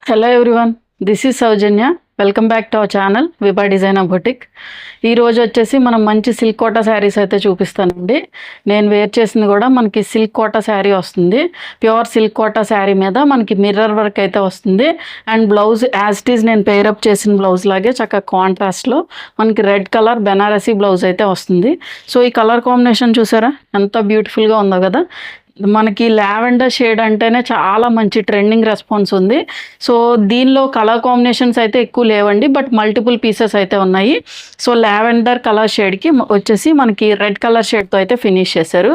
Hello everyone, this is Soujanya. Welcome back to our channel Vibha designer boutique. ఈరోజు వచ్చేసి మనం మంచి సిల్క్ కోటా శారీస్ అయితే చూపిస్తానండి. నేను వేర్ చేసింది కూడా మనకి సిల్క్ కోటా శారీ వస్తుంది. ప్యూర్ సిల్క్ కోటా శారీ మీద మనకి మిర్రర్ వర్క్ అయితే వస్తుంది. And blouse as it is నేను పేరప్ చేసిన బ్లౌజ్ లాగే చక్కగా కాంట్రాస్ట్లో మనకి రెడ్ కలర్ బెనారసీ బ్లౌజ్ అయితే వస్తుంది. సో ఈ కలర్ కాంబినేషన్ చూసారా ఎంత బ్యూటిఫుల్గా ఉందో కదా. మనకి లావెండర్ షేడ్ అంటేనే చాలా మంచి ట్రెండింగ్ రెస్పాన్స్ ఉంది. సో దీనిలో కలర్ కాంబినేషన్స్ అయితే ఎక్కువ లేవండి, బట్ మల్టిపుల్ పీసెస్ అయితే ఉన్నాయి. సో లావెండర్ కలర్ షేడ్కి వచ్చేసి మనకి రెడ్ కలర్ షేడ్తో అయితే ఫినిష్ చేశారు.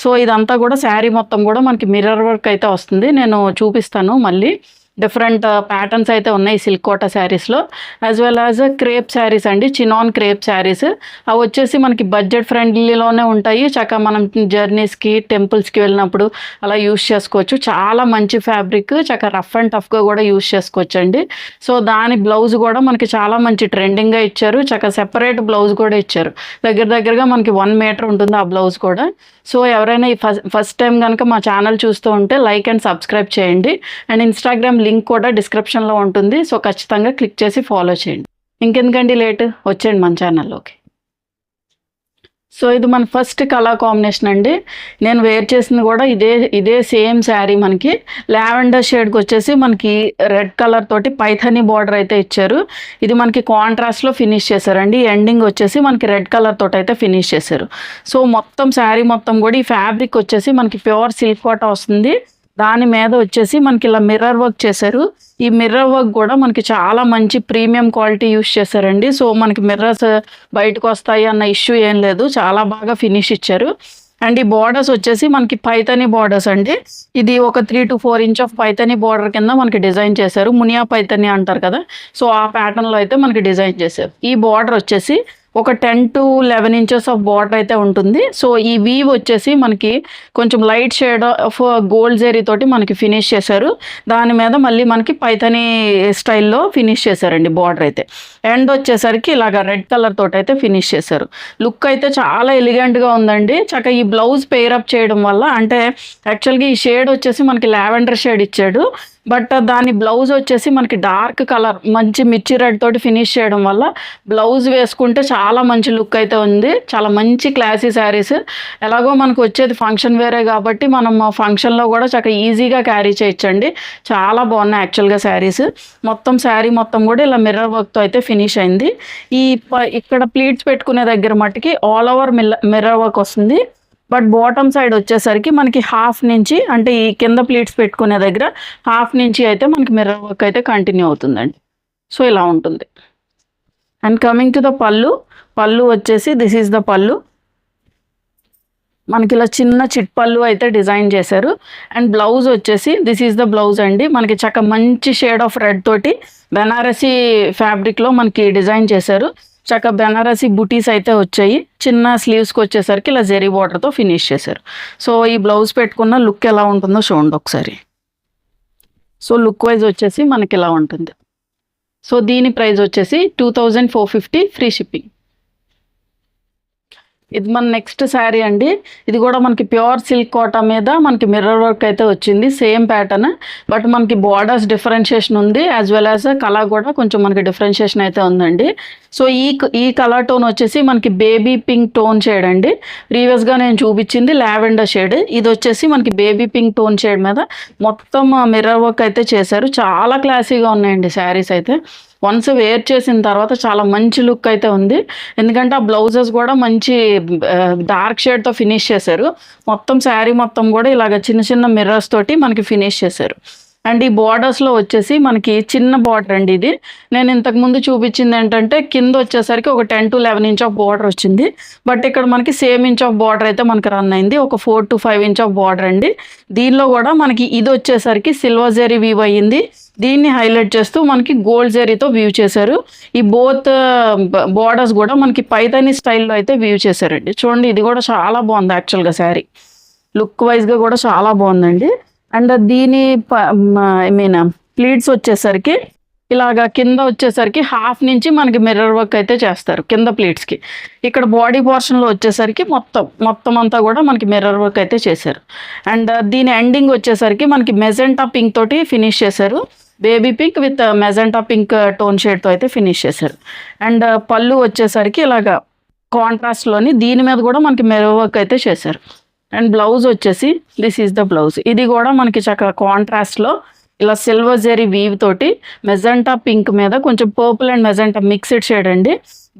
సో ఇదంతా కూడా శారీ మొత్తం కూడా మనకి మిర్రర్ వర్క్ అయితే వస్తుంది. నేను చూపిస్తాను మళ్ళీ. డిఫరెంట్ ప్యాటర్న్స్ అయితే ఉన్నాయి సిల్క్ కోటా శారీస్లో, as well as crepe saris అండి, చినాన్ క్రేప్ శారీస్. అవి వచ్చేసి మనకి బడ్జెట్ ఫ్రెండ్లీలోనే ఉంటాయి. చక్కగా మనం జర్నీస్కి టెంపుల్స్కి వెళ్ళినప్పుడు అలా యూస్ చేసుకోవచ్చు. చాలా మంచి ఫ్యాబ్రిక్, చక్కగా రఫ్ అండ్ టఫ్గా కూడా యూస్ చేసుకోవచ్చు అండి. సో దాని బ్లౌజ్ కూడా మనకి చాలా మంచి ట్రెండింగ్గా ఇచ్చారు. చక్కగా సెపరేట్ బ్లౌజ్ కూడా ఇచ్చారు. దగ్గరగా మనకి 1 మీటర్ ఉంటుంది ఆ బ్లౌజ్ కూడా. సో ఎవరైనా ఈ ఫస్ట్ టైం కనుక మా ఛానల్ చూస్తూ ఉంటే లైక్ అండ్ సబ్స్క్రైబ్ చేయండి. అండ్ ఇన్స్టాగ్రామ్ లింక్ కూడా డిస్క్రిప్షన్లో ఉంటుంది. సో ఖచ్చితంగా క్లిక్ చేసి ఫాలో చేయండి. ఇంకెందుకండి లేట్, వచ్చేయండి మన ఛానల్లోకి. సో ఇది మన ఫస్ట్ కలర్ కాంబినేషన్ అండి. నేను వేర్ చేసింది కూడా ఇదే సేమ్ శారీ. మనకి లావెండర్ షేడ్కి వచ్చేసి మనకి రెడ్ కలర్ తోటి పైథనీ బార్డర్ అయితే ఇచ్చారు. ఇది మనకి కాంట్రాస్ట్లో ఫినిష్ చేశారండి. ఎండింగ్ వచ్చేసి మనకి రెడ్ కలర్ తోటి అయితే ఫినిష్ చేశారు. సో మొత్తం శారీ మొత్తం కూడా ఈ ఫ్యాబ్రిక్ వచ్చేసి మనకి ప్యూర్ సిల్క్ కోటా వస్తుంది. దాని మీద వచ్చేసి మనకి ఇలా మిర్రర్ వర్క్ చేశారు. ఈ మిర్రర్ వర్క్ కూడా మనకి చాలా మంచి ప్రీమియం క్వాలిటీ యూస్ చేశారండి. సో మనకి మిర్రర్స్ బయటకు వస్తాయి అన్న ఇష్యూ ఏం లేదు, చాలా బాగా ఫినిష్ ఇచ్చారు. అండ్ ఈ బార్డర్స్ వచ్చేసి మనకి పైథనీ బార్డర్స్ అండి. ఇది ఒక 3 to 4 inch of Paithani border కింద మనకి డిజైన్ చేశారు. మునియా పైథనీ అంటారు కదా, సో ఆ ప్యాటర్న్లో అయితే మనకి డిజైన్ చేశారు. ఈ బార్డర్ వచ్చేసి ఒక 10 to 11 ఇంచెస్ ఆఫ్ బార్డర్ అయితే ఉంటుంది. సో ఈ వీవ్ వచ్చేసి మనకి కొంచెం light shade of gold zari తోటి మనకి ఫినిష్ చేశారు. దాని మీద మళ్ళీ మనకి పైథనీ స్టైల్లో ఫినిష్ చేశారండి బార్డర్ అయితే. ఎండ్ వచ్చేసరికి ఇలాగ రెడ్ కలర్ తోటి అయితే ఫినిష్ చేశారు. లుక్ అయితే చాలా ఎలిగెంట్గా ఉందండి. చక్కగా ఈ బ్లౌజ్ పేరప్ చేయడం వల్ల, అంటే యాక్చువల్గా ఈ షేడ్ వచ్చేసి మనకి లావెండర్ షేడ్ ఇచ్చాడు, బట్ దాని బ్లౌజ్ వచ్చేసి మనకి డార్క్ కలర్ మంచి మిర్చి రెడ్ తోటి ఫినిష్ చేయడం వల్ల బ్లౌజ్ వేసుకుంటే చాలా మంచి లుక్ అయితే ఉంది. చాలా మంచి క్లాసీ శారీస్. ఎలాగో మనకు వచ్చేది ఫంక్షన్ వేరే కాబట్టి మనం ఫంక్షన్లో కూడా చక్కగా ఈజీగా క్యారీ చేయొచ్చండి. చాలా బాగున్నాయి యాక్చువల్గా శారీస్. మొత్తం శారీ మొత్తం కూడా ఇలా మిర్రర్ వర్క్తో అయితే ఫినిష్ అయింది. ఇక్కడ ప్లీట్స్ పెట్టుకునే దగ్గర మట్టుకి ఆల్ ఓవర్ మిర్రర్ వర్క్ వస్తుంది. బట్ బాటమ్ సైడ్ వచ్చేసరికి మనకి హాఫ్ నుంచి, అంటే ఈ కింద ప్లీట్స్ పెట్టుకునే దగ్గర హాఫ్ నుంచి అయితే మనకి మిర్రర్ వర్క్ అయితే కంటిన్యూ అవుతుందండి. సో ఇలా ఉంటుంది. అండ్ కమింగ్ టు ద పళ్ళు వచ్చేసి దిస్ ఈజ్ ద పళ్ళు. మనకి ఇలా చిన్న చిట్ పళ్ళు అయితే డిజైన్ చేశారు. అండ్ బ్లౌజ్ వచ్చేసి దిస్ ఈజ్ ద బ్లౌజ్ అండి. మనకి చక్కగా మంచి షేడ్ ఆఫ్ రెడ్ తోటి బెనారసీ ఫ్యాబ్రిక్లో మనకి డిజైన్ చేశారు. చక్కగా బెనారసీ బుటీస్ అయితే వచ్చాయి. చిన్న స్లీవ్స్కి వచ్చేసరికి ఇలా జెరీ బార్డర్తో ఫినిష్ చేశారు. సో ఈ బ్లౌజ్ పెట్టుకున్న లుక్ ఎలా ఉంటుందో చూడండి ఒకసారి. సో లుక్ వైజ్ వచ్చేసి మనకి ఇలా ఉంటుంది. సో దీని ప్రైస్ వచ్చేసి 2450 ఫ్రీ షిప్పింగ్. ఇది మన నెక్స్ట్ శారీ అండి. ఇది కూడా మనకి ప్యూర్ సిల్క్ కోటా మీద మనకి మిర్రర్ వర్క్ అయితే వచ్చింది. సేమ్ ప్యాటర్న్, బట్ మనకి బార్డర్స్ డిఫరెన్షియేషన్ ఉంది, యాజ్ వెల్ యాజ్ కలర్ కూడా కొంచెం మనకి డిఫరెన్షియేషన్ అయితే ఉందండి. సో ఈ కలర్ టోన్ వచ్చేసి మనకి బేబీ పింక్ టోన్ షేడ్ అండి. ప్రీవియస్గా నేను చూపించింది లావెండర్ షేడ్. ఇది వచ్చేసి మనకి బేబీ పింక్ టోన్ షేడ్ మీద మొత్తం మిర్రర్ వర్క్ అయితే చేశారు. చాలా క్లాసీగా ఉన్నాయండి శారీస్ అయితే. వన్స్ వేర్ చేసిన తర్వాత చాలా మంచి లుక్ అయితే ఉంది. ఎందుకంటే ఆ బ్లౌజెస్ కూడా మంచి డార్క్ షేడ్తో ఫినిష్ చేశారు. మొత్తం శారీ మొత్తం కూడా ఇలాగ చిన్న మిర్రర్స్ తోటి మనకి ఫినిష్ చేశారు. అండ్ ఈ బార్డర్స్లో వచ్చేసి మనకి చిన్న బార్డర్ అండి. ఇది నేను ఇంతకుముందు చూపించింది ఏంటంటే కింద వచ్చేసరికి ఒక 10 to 11 ఇంచ్ ఆఫ్ బార్డర్ వచ్చింది. బట్ ఇక్కడ మనకి సేమ్ ఇంచ్ ఆఫ్ బార్డర్ అయితే మనకి రన్ అయింది. ఒక 4 to 5 ఇంచ్ ఆఫ్ బార్డర్ అండి. దీనిలో కూడా మనకి ఇది వచ్చేసరికి సిల్వర్ జెరీ వీవ్ అయ్యింది. దీన్ని హైలైట్ చేస్తూ మనకి గోల్డ్ జెరీతో వ్యూ చేశారు. ఈ బోత్ బార్డర్స్ కూడా మనకి పైథనీ స్టైల్లో అయితే వ్యూ చేశారండి. చూడండి, ఇది కూడా చాలా బాగుంది యాక్చువల్గా శారీ. లుక్ వైజ్గా కూడా చాలా బాగుందండి. అండ్ దీని ప్లీట్స్ వచ్చేసరికి ఇలాగా కింద వచ్చేసరికి హాఫ్ నుంచి మనకి మిర్రర్ వర్క్ అయితే చేస్తారు కింద ప్లీట్స్కి. ఇక్కడ బాడీ పోర్షన్లో వచ్చేసరికి మొత్తం అంతా కూడా మనకి మిర్రర్ వర్క్ అయితే చేశారు. అండ్ దీని ఎండింగ్ వచ్చేసరికి మనకి మెజెంటా పింక్ తోటి ఫినిష్ చేశారు. Baby pink with magenta pink tone షేడ్తో అయితే ఫినిష్ చేశారు. అండ్ పళ్ళు వచ్చేసరికి ఇలాగా కాంట్రాస్ట్లోని దీని మీద కూడా మనకి మెరూన్ వర్క్ అయితే చేశారు. అండ్ బ్లౌజ్ వచ్చేసి దిస్ ఈజ్ ద బ్లౌజ్. ఇది కూడా మనకి చక్కగా కాంట్రాస్ట్లో ఇలా సిల్వర్ జెరీ వీవ్ తోటి మెజెంటా పింక్ మీద కొంచెం purple and magenta mixed shade అండి.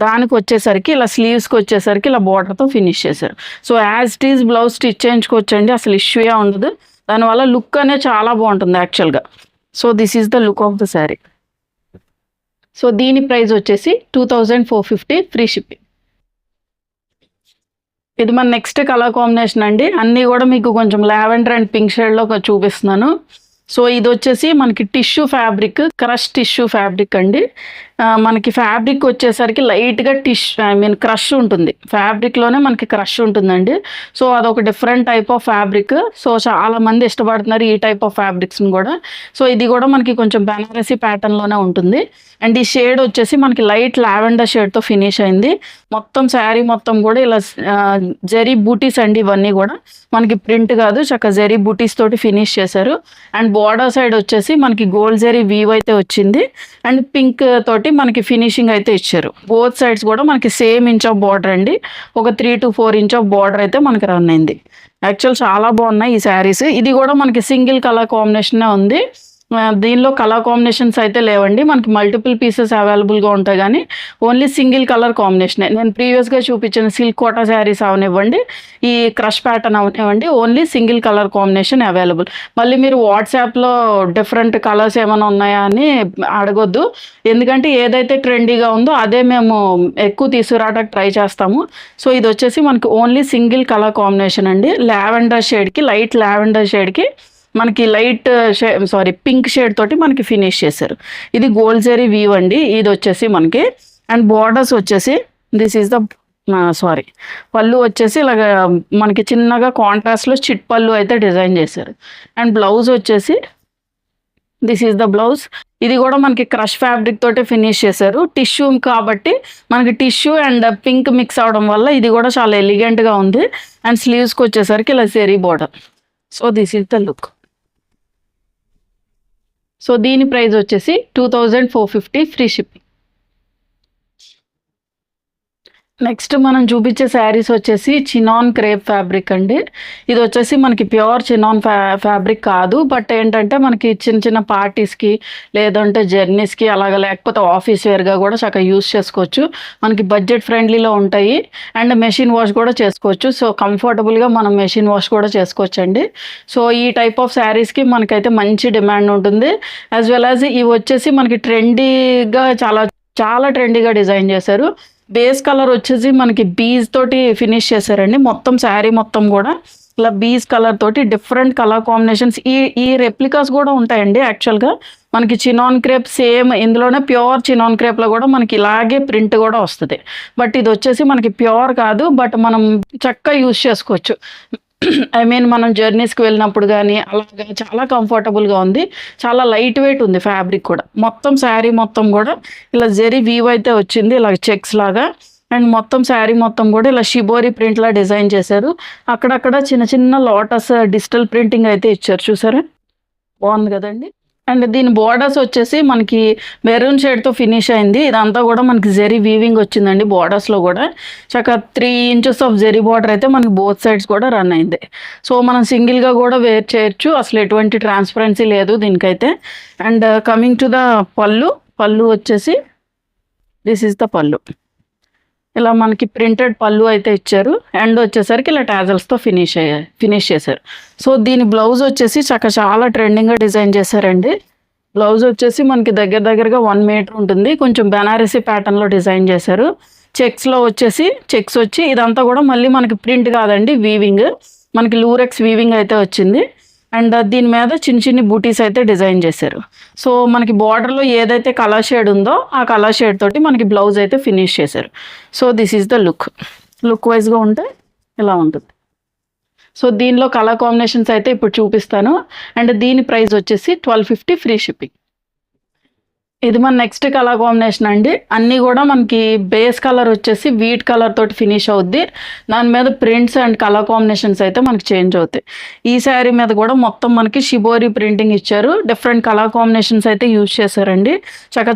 దానికి వచ్చేసరికి ఇలా స్లీవ్స్కి వచ్చేసరికి ఇలా బార్డర్తో ఫినిష్ చేశారు. So as it is blouse stitch చేయించుకోవచ్చండి, అసలు ఇష్యూయే ఉండదు. దానివల్ల లుక్ అనేది చాలా బాగుంటుంది యాక్చువల్గా. So this is the look of the sari. So దీని ప్రైస్ వచ్చేసి 2450 ఫ్రీ షిప్పింగ్. ఇది మన నెక్స్ట్ కలర్ కాంబినేషన్ అండి. అన్నీ కూడా మీకు కొంచెం లావెండర్ అండ్ పింక్ షేడ్లో చూపిస్తున్నాను. సో ఇది వచ్చేసి మనకి tissue fabric, crush tissue fabric అండి. మనకి ఫ్యాబ్రిక్ వచ్చేసరికి లైట్గా క్రష్ ఉంటుంది. ఫ్యాబ్రిక్లోనే మనకి క్రష్ ఉంటుందండి. సో అదొక different type of fabric. So చాలామంది ఇష్టపడుతున్నారు ఈ టైప్ ఆఫ్ ఫ్యాబ్రిక్స్ని కూడా. సో ఇది కూడా మనకి కొంచెం బెనారసీ ప్యాటర్న్లోనే ఉంటుంది. అండ్ ఈ షేడ్ వచ్చేసి మనకి లైట్ లావెండర్ షేడ్తో ఫినిష్ అయింది. మొత్తం శారీ మొత్తం కూడా ఇలా జరీ బూటీస్ అండి. ఇవన్నీ కూడా మనకి ప్రింట్ కాదు, చక్కగా జరీ బూటీస్ తోటి ఫినిష్ చేశారు. అండ్ బార్డర్ సైడ్ వచ్చేసి మనకి గోల్డ్ జరీ వీవ్ అయితే వచ్చింది. అండ్ పింక్ తోటి మనకి ఫినిషింగ్ అయితే ఇచ్చారు. బోత్ సైడ్స్ కూడా మనకి సేమ్ ఇంచ్ ఆఫ్ బార్డర్ అండి. ఒక 3 to 4 ఇంచ్ ఆఫ్ బార్డర్ అయితే మనకి రన్ అయింది. యాక్చువల్ చాలా బాగున్నాయి ఈ శారీస్. ఇది కూడా మనకి సింగిల్ కలర్ కాంబినేషనే ఉంది. దీనిలో కలర్ కాంబినేషన్స్ అయితే లేవండి, మనకి మల్టిపుల్ పీసెస్ అవైలబుల్గా ఉంటాయి, కానీ ఓన్లీ సింగిల్ కలర్ కాంబినేషనే. నేను ప్రీవియస్గా చూపించిన సిల్క్ కోటా శారీస్ అవనివ్వండి, ఈ క్రష్ ప్యాటర్న్ అవనివ్వండి, only single colour combination available. మళ్ళీ మీరు వాట్సాప్లో డిఫరెంట్ కలర్స్ ఏమైనా ఉన్నాయా అని అడగొద్దు, ఎందుకంటే ఏదైతే ట్రెండీగా ఉందో అదే మేము ఎక్కువ తీసుకురావడానికి ట్రై చేస్తాము. సో ఇది వచ్చేసి మనకి ఓన్లీ సింగిల్ కలర్ కాంబినేషన్ అండి. లావెండర్ షేడ్కి, లైట్ లావెండర్ షేడ్కి మనకి లైట్ పింక్ షేడ్ తోటి మనకి ఫినిష్ చేశారు. ఇది గోల్డ్ జరీ వీవ్ అండి. ఇది వచ్చేసి మనకి అండ్ బార్డర్స్ వచ్చేసి దిస్ ఈజ్ ద పళ్ళు వచ్చేసి ఇలాగ మనకి చిన్నగా కాంట్రాస్ట్లో చిట్ పళ్ళు అయితే డిజైన్ చేశారు. అండ్ బ్లౌజ్ వచ్చేసి దిస్ ఈజ్ ద బ్లౌజ్. ఇది కూడా మనకి క్రష్ ఫ్యాబ్రిక్ తోటి ఫినిష్ చేశారు. టిష్యూ కాబట్టి మనకి టిష్యూ అండ్ పింక్ మిక్స్ అవడం వల్ల ఇది కూడా చాలా ఎలిగెంట్గా ఉంది. అండ్ స్లీవ్స్కి వచ్చేసరికి ఇలా zari border. So this is the look. So దీని ప్రైస్ వచ్చేసి 2450 ఫ్రీ షిప్పింగ్. నెక్స్ట్ మనం చూపించే శారీస్ వచ్చేసి చినాన్ క్రేప్ ఫ్యాబ్రిక్ అండి. ఇది వచ్చేసి మనకి ప్యూర్ చినాన్ ఫ్యాబ్రిక్ కాదు, బట్ ఏంటంటే మనకి చిన్న చిన్న పార్టీస్కి లేదంటే జర్నీస్కి అలాగ, లేకపోతే ఆఫీస్ వేర్గా కూడా చక్కగా యూస్ చేసుకోవచ్చు. మనకి బడ్జెట్ ఫ్రెండ్లీలో ఉంటాయి అండ్ మెషిన్ వాష్ కూడా చేసుకోవచ్చు. సో కంఫర్టబుల్గా మనం మెషిన్ వాష్ కూడా చేసుకోవచ్చు అండి. సో ఈ టైప్ ఆఫ్ శారీస్కి మనకైతే మంచి డిమాండ్ ఉంటుంది. యాజ్ వెల్ యాజ్ ఇవి వచ్చేసి మనకి ట్రెండీగా చాలా ట్రెండీగా డిజైన్ చేశారు. బేస్ కలర్ వచ్చేసి మనకి బీజ్ తోటి ఫినిష్ చేశారండి. మొత్తం శారీ మొత్తం కూడా ఇలా బీజ్ కలర్ తోటి డిఫరెంట్ కలర్ కాంబినేషన్స్. ఈ రెప్లికాస్ కూడా ఉంటాయండి. యాక్చువల్గా మనకి చినాన్ క్రేప్ సేమ్ ఇందులోనే ప్యూర్ చినాన్ క్రేప్లో కూడా మనకి ఇలాగే ప్రింట్ కూడా వస్తుంది. బట్ ఇది వచ్చేసి మనకి ప్యూర్ కాదు, బట్ మనం చక్కగా యూస్ చేసుకోవచ్చు. మనం జర్నీస్కి వెళ్ళినప్పుడు కానీ అలాగా చాలా కంఫర్టబుల్గా ఉంది. చాలా లైట్ వెయిట్ ఉంది ఫ్యాబ్రిక్ కూడా. మొత్తం శారీ మొత్తం కూడా ఇలా జరీ వీవ్ అయితే వచ్చింది, ఇలా చెక్స్ లాగా. అండ్ మొత్తం శారీ మొత్తం కూడా ఇలా షిబోరి ప్రింట్లా డిజైన్ చేశారు. అక్కడక్కడ చిన్న చిన్న లోటస్ డిజిటల్ ప్రింటింగ్ అయితే ఇచ్చారు, చూసారా, బాగుంది కదండి. అండ్ దీని బోర్డర్స్ వచ్చేసి మనకి మెరూన్ షేడ్తో ఫినిష్ అయింది. ఇదంతా కూడా మనకి జెరీ వీవింగ్ వచ్చిందండి. బోర్డర్స్లో కూడా చక్కగా 3 inches ఆఫ్ జెరీ బార్డర్ అయితే మనకి బోత్ సైడ్స్ కూడా రన్ అయింది. సో మనం సింగిల్గా కూడా వేర్ చేయొచ్చు, అసలు ఎటువంటి ట్రాన్స్పరెన్సీ లేదు దీనికైతే. అండ్ కమింగ్ టు ద పళ్ళు వచ్చేసి దిస్ ఈజ్ ద పళ్ళు. ఇలా మనకి ప్రింటెడ్ పళ్ళు అయితే ఇచ్చారు. అండ్ వచ్చేసరికి ఇలా టాజల్స్తో ఫినిష్ చేశారు. సో దీని బ్లౌజ్ వచ్చేసి చాలా ట్రెండింగ్గా డిజైన్ చేశారండి. బ్లౌజ్ వచ్చేసి మనకి దగ్గరగా 1 meter ఉంటుంది. కొంచెం బెనారసీ ప్యాటర్న్లో డిజైన్ చేశారు. చెక్స్లో వచ్చేసి చెక్స్ వచ్చి ఇదంతా కూడా మళ్ళీ మనకి ప్రింట్ కాదండి, వీవింగ్. మనకి లూరెక్స్ వీవింగ్ అయితే వచ్చింది. అండ్ దీని మీద చిన్ని బూటీస్ అయితే డిజైన్ చేశారు. సో మనకి బార్డర్లో ఏదైతే కలర్ షేడ్ ఉందో ఆ కలర్ షేడ్ తోటి మనకి బ్లౌజ్ అయితే ఫినిష్ చేశారు. So this is the look వైజ్గా ఉంటే ఇలా ఉంటుంది. సో దీనిలో కలర్ కాంబినేషన్స్ అయితే ఇప్పుడు చూపిస్తాను. అండ్ దీని ప్రైస్ వచ్చేసి 1250 ఫ్రీ షిప్పింగ్. ఇది మన నెక్స్ట్ కలర్ కాంబినేషన్ అండి. అన్నీ కూడా మనకి బేస్ కలర్ వచ్చేసి వీట్ కలర్ తోటి ఫినిష్ అవుద్ది. దాని మీద ప్రింట్స్ అండ్ కలర్ కాంబినేషన్స్ అయితే మనకి చేంజ్ అవుతాయి. ఈ శారీ మీద కూడా మొత్తం మనకి షిబోరి ప్రింటింగ్ ఇచ్చారు. డిఫరెంట్ కలర్ కాంబినేషన్స్ అయితే యూజ్ చేశారండి.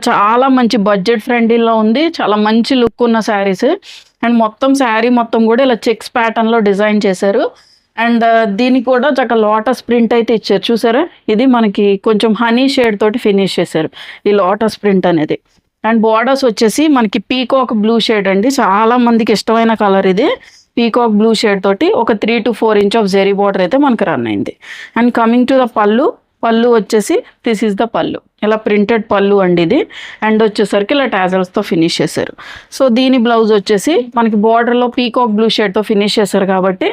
చాలా మంచి బడ్జెట్ ఫ్రెండ్లీలో ఉంది. చాలా మంచి లుక్ ఉన్న శారీస్. అండ్ మొత్తం శారీ మొత్తం కూడా ఇలా చెక్స్ ప్యాటర్న్లో డిజైన్ చేశారు. అండ్ దీనికి కూడా చక్కగా లోటస్ ప్రింట్ అయితే ఇచ్చారు. చూసారా, ఇది మనకి కొంచెం హనీ షేడ్ తోటి ఫినిష్ చేశారు ఈ లోటస్ ప్రింట్ అనేది. అండ్ బార్డర్స్ వచ్చేసి మనకి పీకాక్ బ్లూ షేడ్ అండి. చాలా మందికి ఇష్టమైన కలర్ ఇది. పీకాక్ బ్లూ షేడ్ తోటి ఒక 3 to 4 inch of zari border అయితే మనకి రన్ అయింది. అండ్ కమింగ్ టు ద పళ్ళు వచ్చేసి దిస్ ఈజ్ ద పళ్ళు. ఇలా ప్రింటెడ్ పళ్ళు అండి ఇది. అండ్ వచ్చేసరికి ఇలా టాజల్స్తో ఫినిష్ చేశారు. సో దీని బ్లౌజ్ వచ్చేసి మనకి బార్డర్లో పీకాక్ బ్లూ షేడ్తో ఫినిష్ చేశారు కాబట్టి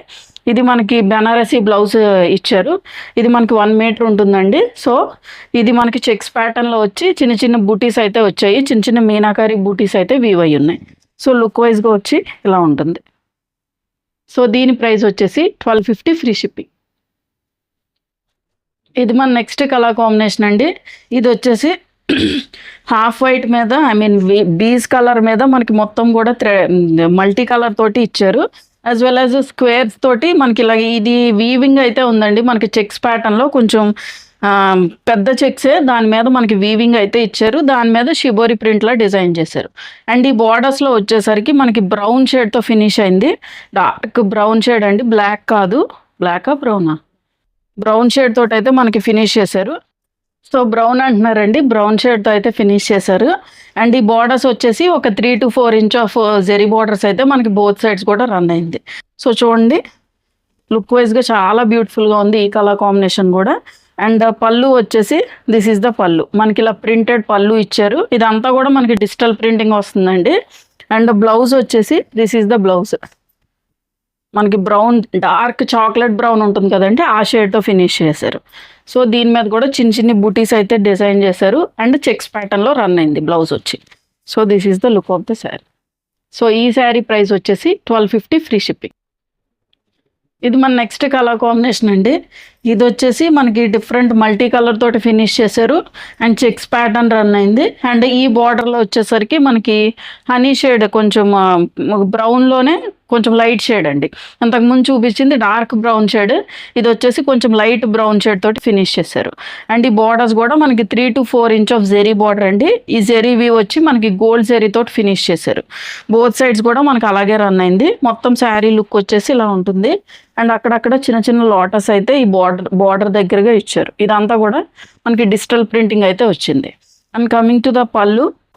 ఇది మనకి బెనారసీ బ్లౌజ్ ఇచ్చారు. ఇది మనకి 1 మీటర్ ఉంటుందండి. సో ఇది మనకి చెక్స్ ప్యాటర్న్లో వచ్చి చిన్న చిన్న బూటీస్ అయితే వచ్చాయి. చిన్న చిన్న మీనాకారి బూటీస్ అయితే వీవ్ అయి ఉన్నాయి. సో లుక్ వైజ్గా వచ్చి ఇలా ఉంటుంది. సో దీని ప్రైస్ వచ్చేసి 1250 ఫ్రీ షిప్పింగ్. ఇది మన నెక్స్ట్ కలర్ కాంబినేషన్ అండి. ఇది వచ్చేసి హాఫ్ వైట్ మీద బీజ్ కలర్ మీద మనకి మొత్తం కూడా మల్టీ కలర్ తోటి ఇచ్చారు. యాజ్ వెల్ యాజ్ స్క్వేర్స్ తోటి మనకి ఇలా ఇది వీవింగ్ అయితే ఉందండి. మనకి చెక్స్ ప్యాటర్న్లో కొంచెం పెద్ద చెక్సే, దాని మీద మనకి వీవింగ్ అయితే ఇచ్చారు. దాని మీద షిబోరి ప్రింట్లా డిజైన్ చేశారు. అండ్ ఈ బార్డర్స్లో వచ్చేసరికి మనకి బ్రౌన్ షేడ్తో ఫినిష్ అయింది. డార్క్ బ్రౌన్ షేడ్ అండి, బ్లాక్ కాదు. బ్లాకా బ్రౌనా? బ్రౌన్ షేడ్ తోటి అయితే మనకి ఫినిష్ చేశారు. సో బ్రౌన్ అంటున్నారండి, బ్రౌన్ షేడ్తో అయితే ఫినిష్ చేశారు. అండ్ ఈ బార్డర్స్ వచ్చేసి ఒక 3 to 4 inch of zari borders అయితే మనకి బోత్ సైడ్స్ కూడా రన్ అయింది. సో చూడండి, లుక్ వైజ్గా చాలా బ్యూటిఫుల్గా ఉంది ఈ కలర్ కాంబినేషన్ కూడా. అండ్ పళ్ళు వచ్చేసి దిస్ ఈజ్ ద పళ్ళు. మనకి ఇలా ప్రింటెడ్ పళ్ళు ఇచ్చారు. ఇదంతా కూడా మనకి డిజిటల్ ప్రింటింగ్ వస్తుందండి. అండ్ బ్లౌజ్ వచ్చేసి దిస్ ఈజ్ ద బ్లౌజ్. మనకి బ్రౌన్, డార్క్ చాక్లెట్ బ్రౌన్ ఉంటుంది కదండి, ఆ షేడ్తో ఫినిష్ చేశారు. సో దీని మీద కూడా చిన్న చిన్న బూటీస్ అయితే డిజైన్ చేశారు. అండ్ చెక్స్ ప్యాటర్న్లో రన్ అయింది బ్లౌజ్ వచ్చి. So this is the look of the sari. So ఈ శారీ ప్రైస్ వచ్చేసి 1250 ఫ్రీ షిప్పింగ్. ఇది మన నెక్స్ట్ కలర్ కాంబినేషన్ అండి. ఇది వచ్చేసి మనకి డిఫరెంట్ మల్టీ కలర్ తోటి ఫినిష్ చేశారు. అండ్ చెక్స్ ప్యాటర్న్ రన్ అయింది. అండ్ ఈ బార్డర్లో వచ్చేసరికి మనకి హనీ షేడ్ కొంచెం బ్రౌన్లోనే కొంచెం లైట్ షేడ్ అండి. అంతకుముందు చూపించింది డార్క్ బ్రౌన్ షేడ్, ఇది వచ్చేసి కొంచెం లైట్ బ్రౌన్ షేడ్ తోటి ఫినిష్ చేశారు. అండ్ ఈ బార్డర్స్ కూడా మనకి 3 to 4 inch of zari border అండి. ఈ జెరీ వీ వచ్చి మనకి గోల్డ్ జెరీ తోటి ఫినిష్ చేశారు. బోత్ సైడ్స్ కూడా మనకి అలాగే రన్ అయింది. మొత్తం శారీ లుక్ వచ్చేసి ఇలా ఉంటుంది. అండ్ అక్కడక్కడ చిన్న చిన్న లోటస్ అయితే ఈ బార్డర్ దగ్గరగా ఇచ్చారు. ఇదంతా కూడా మనకి డిజిటల్ ప్రింటింగ్ అయితే వచ్చింది. అండ్ కమింగ్ టు ద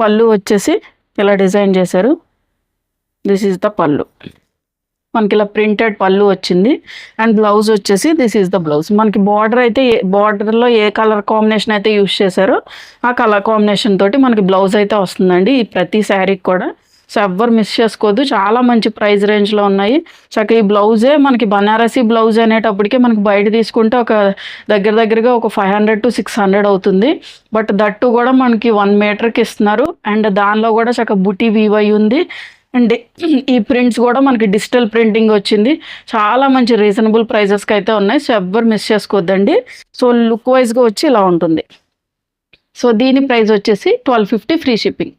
పళ్ళు వచ్చేసి ఇలా డిజైన్ చేశారు. దిస్ ఈజ్ ద పళ్ళు. మనకి ఇలా ప్రింటెడ్ పళ్ళు వచ్చింది. అండ్ బ్లౌజ్ వచ్చేసి దిస్ ఈజ్ ద బ్లౌజ్. మనకి బార్డర్ అయితే బార్డర్లో ఏ కలర్ కాంబినేషన్ అయితే యూస్ చేశారో ఆ కలర్ కాంబినేషన్ తోటి మనకి బ్లౌజ్ అయితే వస్తుందండి ఈ ప్రతి శారీకి కూడా. సో ఎవ్వరు మిస్ చేసుకోవద్దు, చాలా మంచి ప్రైస్ రేంజ్లో ఉన్నాయి. చక్కగా ఈ బ్లౌజే మనకి బనారసీ బ్లౌజ్ అనేటప్పటికే మనకి బయట తీసుకుంటే ఒక దగ్గరగా ఒక 500 to 600 అవుతుంది. బట్ దట్టు కూడా మనకి 1 మీటర్కి ఇస్తున్నారు. అండ్ దానిలో కూడా చక్కగా బుటీ వీవ్ అయి ఉంది. అండ్ ఈ ప్రింట్స్ కూడా మనకి డిజిటల్ ప్రింటింగ్ వచ్చింది. చాలా మంచి రీజనబుల్ ప్రైజెస్కి అయితే ఉన్నాయి. సో ఎవ్వరు మిస్ చేసుకోవద్దండి. సో లుక్ వైజ్గా వచ్చి ఇలా ఉంటుంది. సో దీని ప్రైస్ వచ్చేసి 1250 ఫ్రీ షిప్పింగ్.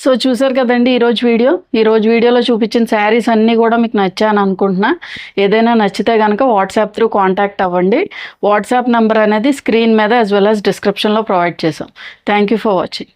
సో చూసారు కదండి ఈరోజు వీడియోలో చూపించిన శారీస్ అన్నీ కూడా మీకు నచ్చాను అనుకుంటున్నా. ఏదైనా నచ్చితే కనుక వాట్సాప్ త్రూ కాంటాక్ట్ అవ్వండి. వాట్సాప్ నెంబర్ అనేది స్క్రీన్ మీద యాజ్ వెల్ యాజ్ డిస్క్రిప్షన్లో ప్రొవైడ్ చేసాం. Thank you for watching.